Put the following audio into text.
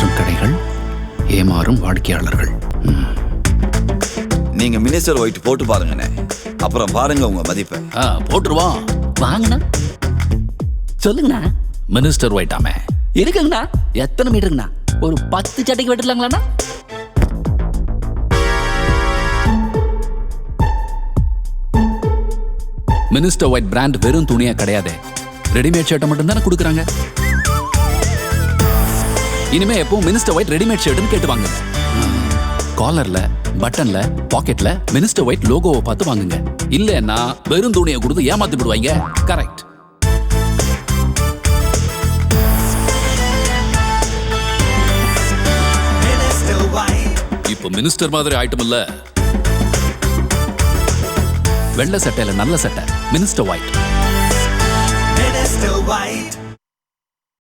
ஏமாற்றும் கடைகள், ஏமாறும் வாடிக்கையாளர்கள். நீங்க மினிஸ்டர் ஒயிட் போட்டு பாருங்கண்ணே, அப்புறம் பாருங்க உங்க மதிப்பை. போட்டுருவோம். வாங்கண்ணா, சொல்லுங்கண்ணா. மினிஸ்டர் ஒயிட்டாமே இருக்குங்கண்ணா. எத்தனை மீட்டருங்கண்ணா? ஒரு 10 சட்டைக்கு வெட்டலாங்களாண்ணா? மினிஸ்டர் ஒயிட் பிராண்ட் வெறும் துணியா கிடையாது, ரெடிமேட் ஷர்ட்டை மட்டும் தானே கொடுக்குறாங்க. இனிமே எப்பவும் மினிஸ்டர் ஒயிட் ரெடிமேட் ஷர்ட்னு கேட்டு வாங்குங்க. காலர்ல, பட்டன்ல, பாக்கெட்ல மினிஸ்டர் ஒயிட் லோகோவை பார்த்து வாங்குங்க. இல்லன்னா வெறும் துணியை கொடுத்து ஏமாத்தி விடுவாங்க. கரெக்ட். இப்போ மினிஸ்டர் மாதிரி ஐட்டம் இல்ல, வெள்ளை சட்டையில நல்ல சட்டை மினிஸ்டர் ஒயிட்.